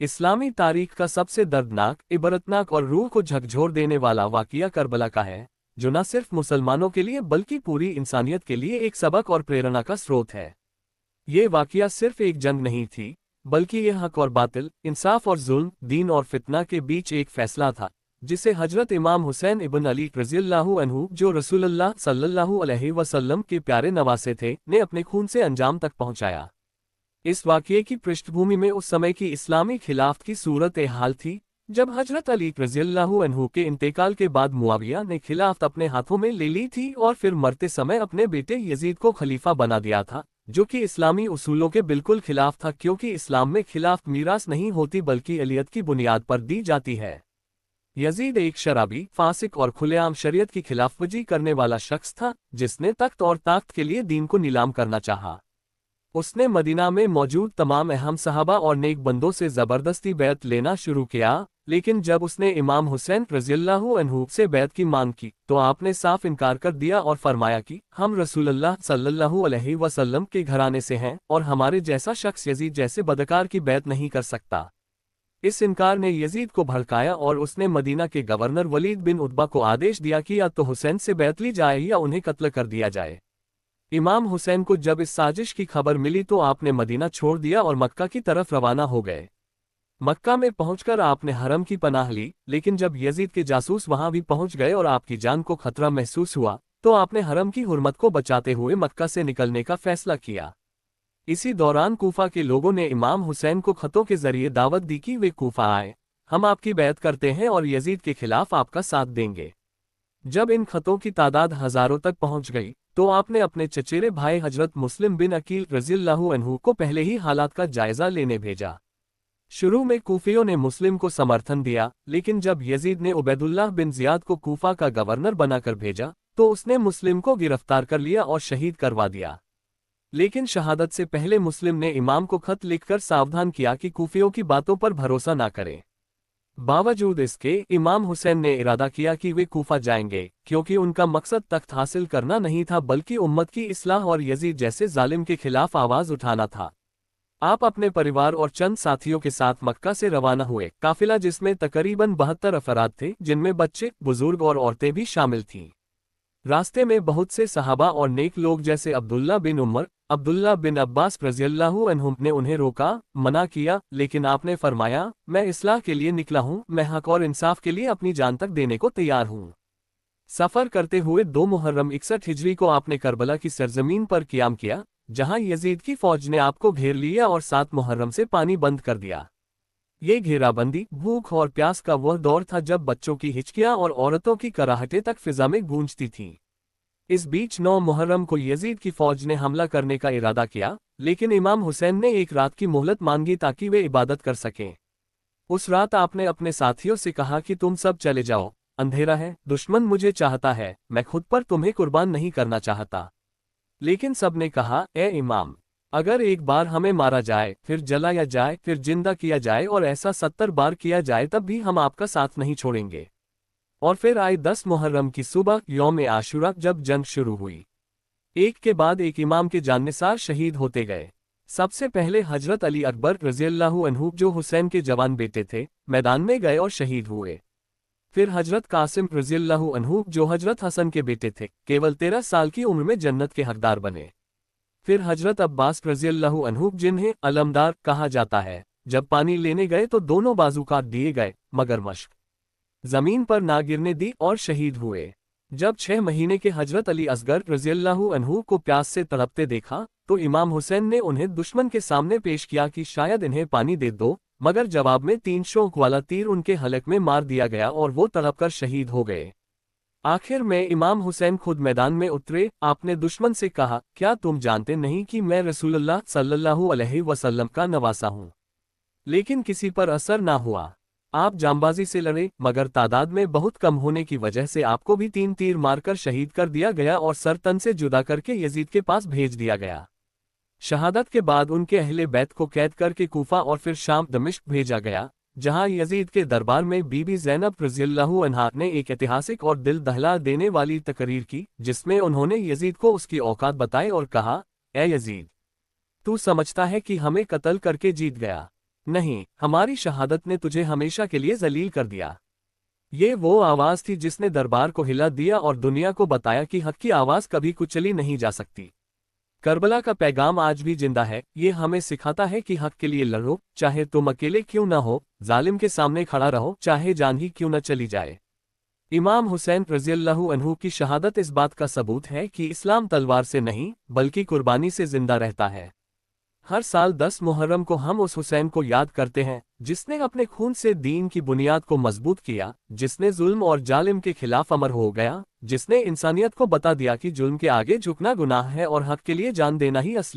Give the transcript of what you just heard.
इस्लामी तारीख का सबसे दर्दनाक, इबरतनाक और रूह को झकझोर देने वाला वाक़या करबला का है, जो न सिर्फ मुसलमानों के लिए बल्कि पूरी इंसानियत के लिए एक सबक और प्रेरणा का स्रोत है। ये वाक़या सिर्फ एक जंग नहीं थी, बल्कि यह हक और बातिल, इंसाफ और जुल्म, दीन और फितना के बीच एक फैसला था, जिसे हजरत इमाम हुसैन इब्न अली रज़ियल्लाहु अन्हु, जो रसूलुल्लाह सल्लल्लाहु अलैहि वसल्लम के प्यारे नवासे थे, ने अपने खून से अंजाम तक पहुंचाया। इस वाक़ये की पृष्ठभूमि में उस समय की इस्लामी खिलाफत की सूरत हाल थी, जब हजरत अली रज़ियल्लाहु अन्हु के इंतेकाल के बाद मुआविया ने खिलाफत अपने हाथों में ले ली थी और फिर मरते समय अपने बेटे यजीद को खलीफा बना दिया था, जो कि इस्लामी उसूलों के बिल्कुल खिलाफ था, क्योंकि इस्लाम में खिलाफत मीरास नहीं होती बल्कि अलियत की बुनियाद पर दी जाती है। यजीद एक शराबी, फासिक और खुलेआम शरीयत की खिलाफवर्जी करने वाला शख्स था, जिसने तख्त और ताकत के लिए दीन को नीलाम करना चाहा। उसने मदीना में मौजूद तमाम अहम सहाबा और नेक बंदों से ज़बरदस्ती बैत लेना शुरू किया, लेकिन जब उसने इमाम हुसैन रज़ियल्लाहु अन्हु से बैत की मांग की, तो आपने साफ इनकार कर दिया और फरमाया कि हम रसूलुल्लाह सल्लल्लाहु अलैहि वसल्लम के घराने से हैं और हमारे जैसा शख्स यजीद जैसे बदकार की बैत नहीं कर सकता। इस इनकार ने यजीद को भड़काया और उसने मदीना के गवर्नर वलीद बिन उतबा को आदेश दिया कि या तो हुसैन से बैत ली जाए या उन्हें कत्ल कर दिया जाए। इमाम हुसैन को जब इस साजिश की खबर मिली तो आपने मदीना छोड़ दिया और मक्का की तरफ रवाना हो गए। मक्का में पहुंचकर आपने हरम की पनाह ली, लेकिन जब यजीद के जासूस वहां भी पहुंच गए और आपकी जान को खतरा महसूस हुआ, तो आपने हरम की हुर्मत को बचाते हुए मक्का से निकलने का फैसला किया। इसी दौरान कूफा के लोगों ने इमाम हुसैन को खतों के जरिए दावत दी कि वे कूफा आए, हम आपकी बैत करते हैं और यजीद के खिलाफ आपका साथ देंगे। जब इन खतों की तादाद हजारों तक पहुंच गई, तो आपने अपने चचेरे भाई हजरत मुस्लिम बिन अकील रज़ियल्लाहु अन्हु को पहले ही हालात का जायजा लेने भेजा। शुरू में कूफियों ने मुस्लिम को समर्थन दिया, लेकिन जब यजीद ने उबैदुल्लाह बिन ज़ियाद को कूफा का गवर्नर बनाकर भेजा, तो उसने मुस्लिम को गिरफ्तार कर लिया और शहीद करवा दिया। लेकिन शहादत से पहले मुस्लिम ने इमाम को खत लिखकर सावधान किया कि कूफियों की बातों पर भरोसा ना करें। बावजूद इसके, इमाम हुसैन ने इरादा किया कि वे कूफा जाएंगे, क्योंकि उनका मकसद तख्त हासिल करना नहीं था बल्कि उम्मत की इस्लाह और यजीद जैसे जालिम के खिलाफ आवाज उठाना था। आप अपने परिवार और चंद साथियों के साथ मक्का से रवाना हुए। काफिला जिसमें तकरीबन 72 अफराद थे, जिनमें बच्चे, बुजुर्ग और औरतें भी शामिल थीं। रास्ते में बहुत से सहाबा और नेक लोग जैसे अब्दुल्ला बिन उमर, अब्दुल्ला बिन अब्बास रज़ियल्लाहु अन्हुम ने उन्हें रोका, मना किया, लेकिन आपने फरमाया, मैं इस्लाह के लिए निकला हूँ, मैं हक और इंसाफ के लिए अपनी जान तक देने को तैयार हूँ। सफ़र करते हुए 2 मुहर्रम 61 हिजरी को आपने करबला की सरजमीन पर क़ियाम किया, जहाँ यजीद की फौज ने आपको घेर लिया और 7 मुहर्रम से पानी बंद कर दिया। ये घेराबंदी भूख और प्यास का वह दौर था जब बच्चों की हिचकियां और औरतों की कराहटें तक फिजा में गूंजती थीं। इस बीच 9 मुहर्रम को यजीद की फौज ने हमला करने का इरादा किया, लेकिन इमाम हुसैन ने एक रात की मोहलत मांगी ताकि वे इबादत कर सकें। उस रात आपने अपने साथियों से कहा कि तुम सब चले जाओ, अंधेरा है, दुश्मन मुझे चाहता है, मैं खुद पर तुम्हें कुर्बान नहीं करना चाहता। लेकिन सब ने कहा, ए इमाम, अगर एक बार हमें मारा जाए, फिर जलाया जाए, फिर जिंदा किया जाए और ऐसा 70 बार किया जाए, तब भी हम आपका साथ नहीं छोड़ेंगे। और फिर आई 10 मुहर्रम की सुबह, यौम आशुरा, जब जंग शुरू हुई। एक के बाद एक इमाम के जाननिसार शहीद होते गए। सबसे पहले हजरत अली अकबर रज़ियल्लाहु अन्हु, जो हुसैन के जवान बेटे थे, मैदान में गए और शहीद हुए। फिर हजरत कासिम रज़ियल्लाहु अन्हु, जो हजरत हसन के बेटे थे, केवल 13 साल की उम्र में जन्नत के हकदार बने। फिर हजरत अब्बास रज़ियल्लाहु अन्हु, जिन्हें अलमदार कहा जाता है, जब पानी लेने गए तो दोनों बाजू काट दिए गए, मगर मश्क जमीन पर ना गिरने दी और शहीद हुए। जब 6 महीने के हजरत अली असगर रज़ियल्लाहु अन्हु को प्यास से तड़पते देखा, तो इमाम हुसैन ने उन्हें दुश्मन के सामने पेश किया कि शायद इन्हें पानी दे दो, मगर जवाब में 3 शौक वाला तीर उनके हलक में मार दिया गया और वो तड़पकर शहीद हो गए। आखिर में इमाम हुसैन खुद मैदान में उतरे। आपने दुश्मन से कहा, क्या तुम जानते नहीं कि मैं रसूलुल्लाह सल्लल्लाहु अलैहि वसल्लम का नवासा हूँ? लेकिन किसी पर असर ना हुआ। आप जांबाजी से लड़े, मगर तादाद में बहुत कम होने की वजह से आपको भी 3 तीर मारकर शहीद कर दिया गया और सर तन से जुदा करके यजीद के पास भेज दिया गया। शहादत के बाद उनके अहले बैत को कैद करके कूफा और फिर शाम दमिश्क भेजा गया, जहां यजीद के दरबार में बीबी ज़ैनब रज़ियल्लाहु अन्हा ने एक ऐतिहासिक और दिल दहला देने वाली तकरीर की, जिसमें उन्होंने यजीद को उसकी औकात बताई और कहा, ए यजीद, तू समझता है कि हमें कत्ल करके जीत गया, नहीं, हमारी शहादत ने तुझे हमेशा के लिए जलील कर दिया। ये वो आवाज थी जिसने दरबार को हिला दिया और दुनिया को बताया कि हक की आवाज कभी कुचली नहीं जा सकती। करबला का पैगाम आज भी जिंदा है। ये हमें सिखाता है कि हक के लिए लड़ो, चाहे तुम अकेले क्यों न हो, जालिम के सामने खड़ा रहो, चाहे जान ही क्यों न चली जाए। इमाम हुसैन रज़ियल्लाहु अन्हु की शहादत इस बात का सबूत है कि इस्लाम तलवार से नहीं बल्कि कुर्बानी से जिंदा रहता है। हर साल 10 मुहर्रम को हम उस हुसैन को याद करते हैं जिसने अपने खून से दीन की बुनियाद को मजबूत किया, जिसने जुल्म और जालिम के खिलाफ अमर हो गया, जिसने इंसानियत को बता दिया कि जुल्म के आगे झुकना गुनाह है और हक के लिए जान देना ही असली